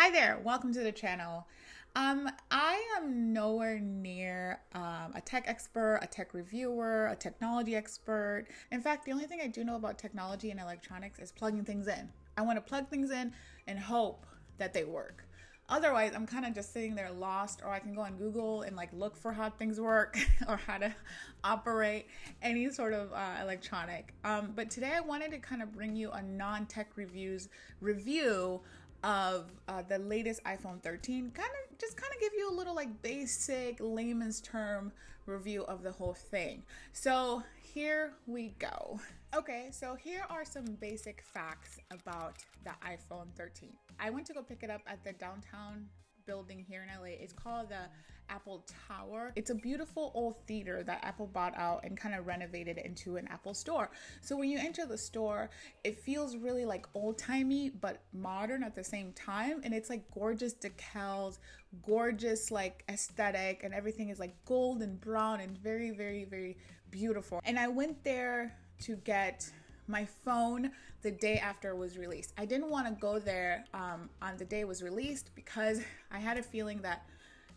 Hi there, welcome to the channel. I am nowhere near a tech expert, a tech reviewer, a technology expert. In fact, the only thing I do know about technology and electronics is plugging things in. I want to plug things in and hope that they work. Otherwise, I'm kind of just sitting there lost, or I can go on Google and like look for how things work or how to operate any sort of electronic. But today I wanted to kind of bring you a non-tech review of the latest iPhone 13, kind of give you a little like basic layman's term review of the whole thing. So here we go. Okay, so here are some basic facts about the iPhone 13. I went to go pick it up at the downtown building here in LA. It's called the Apple Tower. It's a beautiful old theater that Apple bought out and kind of renovated into an Apple store. So when you enter the store, it feels really like old-timey but modern at the same time, and it's like gorgeous decals, gorgeous like aesthetic, and everything is like gold and brown and very, very, very beautiful. And I went there to get my phone the day after it was released. I didn't want to go there on the day it was released because I had a feeling that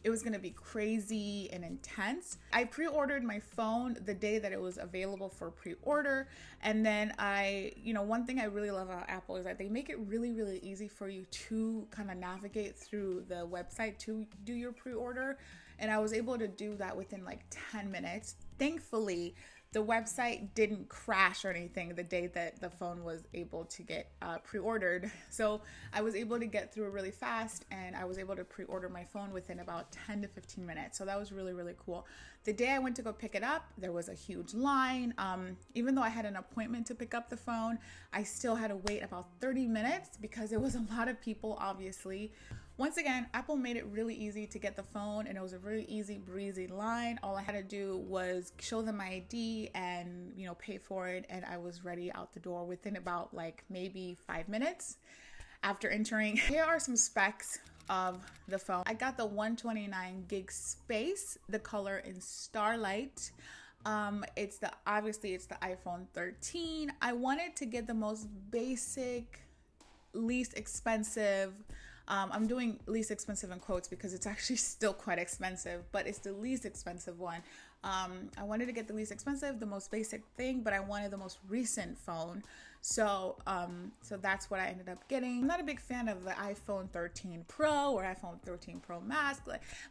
it was going to be crazy and intense. I pre-ordered my phone the day that it was available for pre-order. And then one thing I really love about Apple is that they make it really, really easy for you to kind of navigate through the website to do your pre-order. And I was able to do that within like 10 minutes. Thankfully, the website didn't crash or anything the day that the phone was able to get pre-ordered. So I was able to get through it really fast, and I was able to pre-order my phone within about 10 to 15 minutes. So that was really, really cool. The day I went to go pick it up, there was a huge line. Even though I had an appointment to pick up the phone, I still had to wait about 30 minutes because there was a lot of people, obviously. Once again, Apple made it really easy to get the phone, and it was a really easy breezy line. All I had to do was show them my ID and, pay for it, and I was ready out the door within about like maybe 5 minutes after entering. Here are some specs of the phone. I got the 129 gig space, the color in Starlight. It's the iPhone 13. I wanted to get the most basic, least expensive. I'm doing least expensive in quotes because it's actually still quite expensive, but it's the least expensive one. I wanted to get the least expensive, the most basic thing, but I wanted the most recent phone. So that's what I ended up getting. I'm not a big fan of the iPhone 13 Pro or iPhone 13 Pro Max.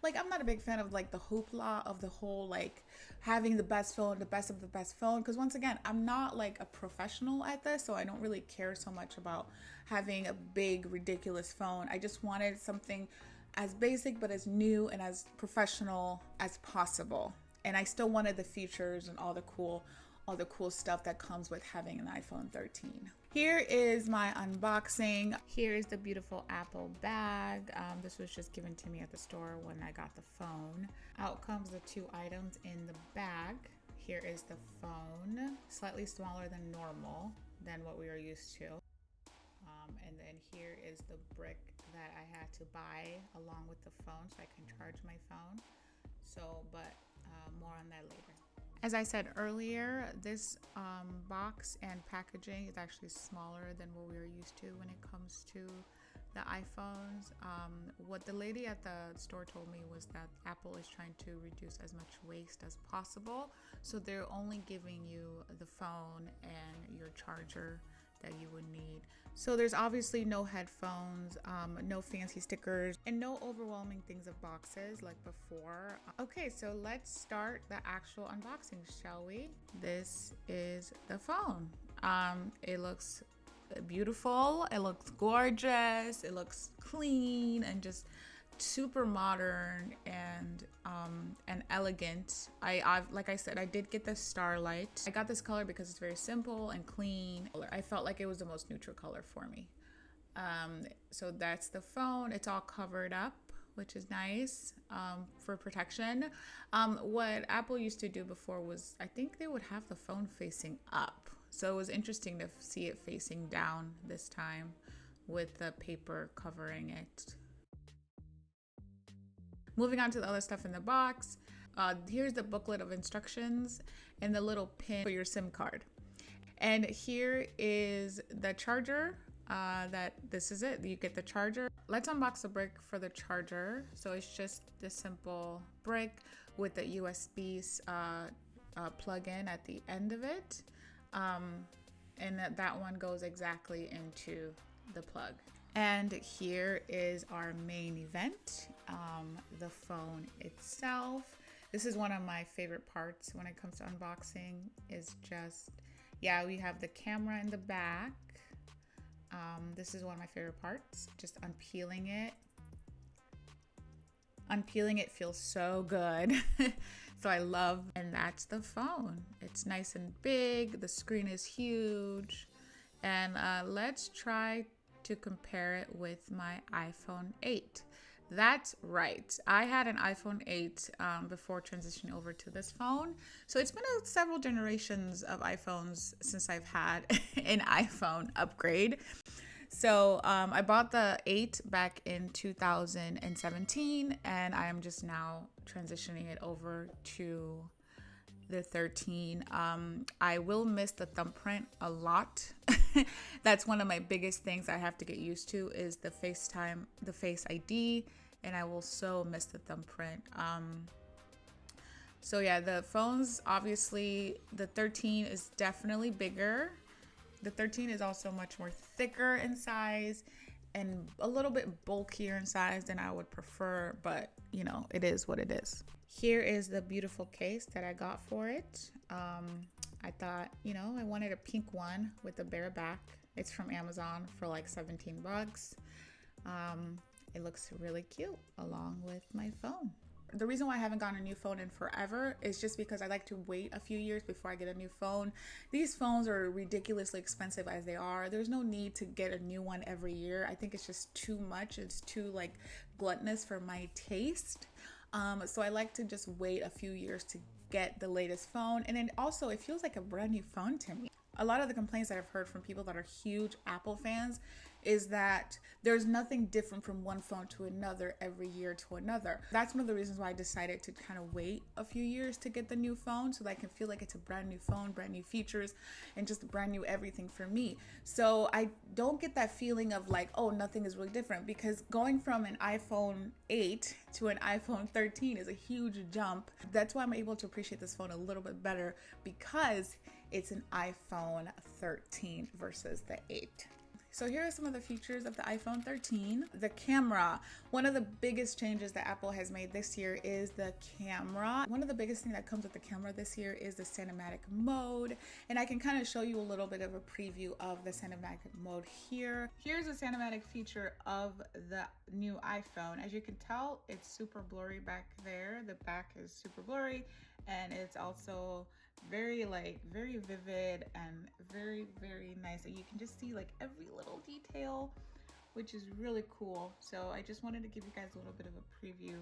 Like I'm not a big fan of like the hoopla of the whole like having the best phone, the best of the best phone. Because once again, I'm not like a professional at this, so I don't really care so much about having a big, ridiculous phone. I just wanted something as basic but as new and as professional as possible. And I still wanted the features and all the cool stuff that comes with having an iPhone 13. Here is my unboxing. Here is the beautiful Apple bag. This was just given to me at the store when I got the phone. Out comes the two items in the bag. Here is the phone, slightly smaller than normal than what we are used to. And then here is the brick that I had to buy along with the phone so I can charge my phone. But more on that later. As I said earlier, this box and packaging is actually smaller than what we are used to when it comes to the iPhones. What the lady at the store told me was that Apple is trying to reduce as much waste as possible. So they're only giving you the phone and your charger that you would need. So there's obviously no headphones, no fancy stickers, and no overwhelming things of boxes like before. Okay, so let's start the actual unboxing, shall we? This is the phone. It looks beautiful, it looks gorgeous, it looks clean and just super modern and elegant. I've like I said, I did get the Starlight. I got this color because it's very simple and clean. I felt like it was the most neutral color for me. So that's the phone. It's all covered up, which is nice for protection. What Apple used to do before was, I think they would have the phone facing up. So it was interesting to see it facing down this time with the paper covering it. Moving on to the other stuff in the box. Here's the booklet of instructions and the little pin for your SIM card. And here is the charger that this is it. You get the charger. Let's unbox the brick for the charger. So it's just this simple brick with the USB plug-in at the end of it. And that one goes exactly into the plug. And here is our main event, the phone itself. This is one of my favorite parts when it comes to unboxing, is just, yeah, we have the camera in the back. This is one of my favorite parts, just unpeeling it. Unpeeling it feels so good. So I love, and that's the phone. It's nice and big, the screen is huge. And let's try to compare it with my iPhone 8. That's right. I had an iPhone 8 before transitioning over to this phone. So it's been several generations of iPhones since I've had an iPhone upgrade. So I bought the 8 back in 2017, and I am just now transitioning it over to the 13. I will miss the thumbprint a lot. That's one of my biggest things I have to get used to, is the Face ID, and I will so miss the thumbprint. So yeah, the phones, obviously the 13 is definitely bigger. The 13 is also much more thicker in size and a little bit bulkier in size than I would prefer, but you know, it is what it is. Here is the beautiful case that I got for it. I thought, you know, I wanted a pink one with a bare back. It's from Amazon for like 17 bucks. It looks really cute along with my phone. The reason why I haven't gotten a new phone in forever is just because I like to wait a few years before I get a new phone. These phones are ridiculously expensive as they are. There's no need to get a new one every year. I think it's just too much. It's too like gluttonous for my taste. So I like to just wait a few years to get the latest phone. And then also it feels like a brand new phone to me. A lot of the complaints that I've heard from people that are huge Apple fans is that there's nothing different from one phone to another every year to another. That's one of the reasons why I decided to kind of wait a few years to get the new phone, so that I can feel like it's a brand new phone, brand new features, and just brand new everything for me. So I don't get that feeling of like, oh, nothing is really different, because going from an iPhone 8 to an iPhone 13 is a huge jump. That's why I'm able to appreciate this phone a little bit better, because it's an iPhone 13 versus the 8. So here are some of the features of the iPhone 13. The camera. One of the biggest changes that Apple has made this year is the camera. One of the biggest things that comes with the camera this year is the cinematic mode. And I can kind of show you a little bit of a preview of the cinematic mode here. Here's a cinematic feature of the new iPhone. As you can tell, it's super blurry back there. The back is super blurry, and it's also very vivid and very nice. And you can just see like every little detail, which is really cool. So I just wanted to give you guys a little bit of a preview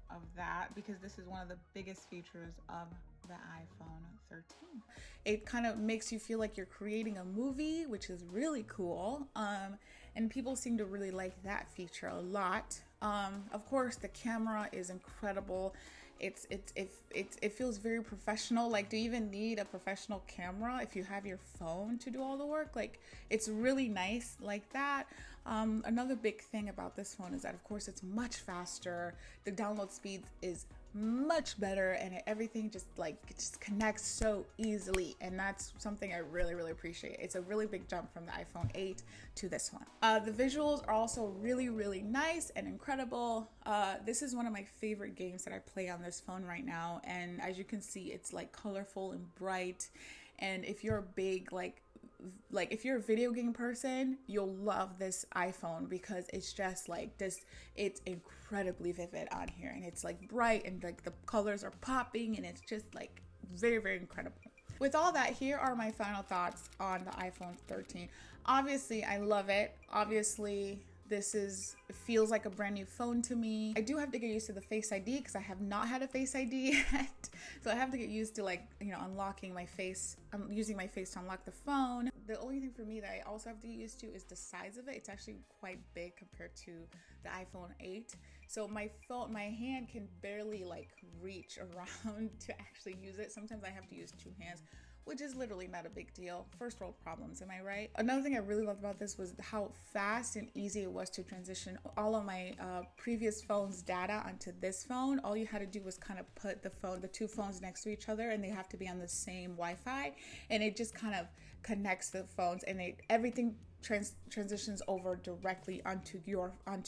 of that, because this is one of the biggest features of the iPhone 13. It kind of makes you feel like you're creating a movie, which is really cool. And people seem to really like that feature a lot. Of course, the camera is incredible. It feels very professional. Like, do you even need a professional camera if you have your phone to do all the work? Like, it's really nice like that. Another big thing about this phone is that, of course, it's much faster. The download speed is much better, and everything just connects so easily, and that's something I really appreciate. It's a really big jump from the iPhone 8 to this one. The visuals are also really nice and incredible. This is one of my favorite games that I play on this phone right now, and as you can see, it's like colorful and bright. And if you're a big if you're a video game person, you'll love this iPhone, because it's just like this, it's incredibly vivid on here, and it's like bright, and like the colors are popping, and it's just like very incredible. With all that, here are my final thoughts on the iPhone 13. Obviously, I love it. Obviously, it feels like a brand new phone to me. I do have to get used to the Face ID, because I have not had a Face ID yet. So I have to get used to unlocking my face. I'm using my face to unlock the phone. The only thing for me that I also have to get used to is the size of it. It's actually quite big compared to the iPhone 8. So my hand can barely reach around to actually use it. Sometimes I have to use two hands, which is literally not a big deal. First world problems, am I right? Another thing I really loved about this was how fast and easy it was to transition all of my previous phone's data onto this phone. All you had to do was kind of put the two phones next to each other, and they have to be on the same Wi-Fi, and it just kind of connects the phones, and everything transitions over directly onto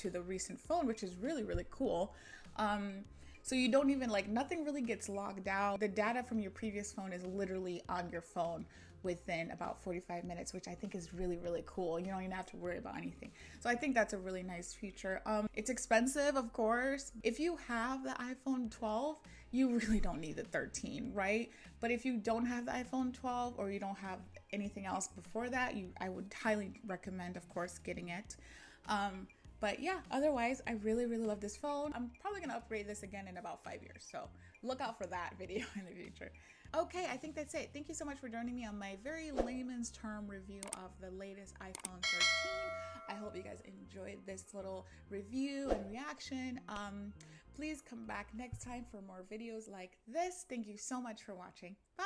the recent phone, which is really, really cool. So you don't even nothing really gets logged out. The data from your previous phone is literally on your phone within about 45 minutes, which I think is really, really cool. You don't even have to worry about anything. So I think that's a really nice feature. It's expensive, of course. If you have the iPhone 12, you really don't need the 13, right? But if you don't have the iPhone 12 or you don't have anything else before that, I would highly recommend, of course, getting it. But yeah, otherwise, I really, really love this phone. I'm probably gonna upgrade this again in about 5 years. So look out for that video in the future. Okay, I think that's it. Thank you so much for joining me on my very layman's term review of the latest iPhone 13. I hope you guys enjoyed this little review and reaction. Please come back next time for more videos like this. Thank you so much for watching. Bye.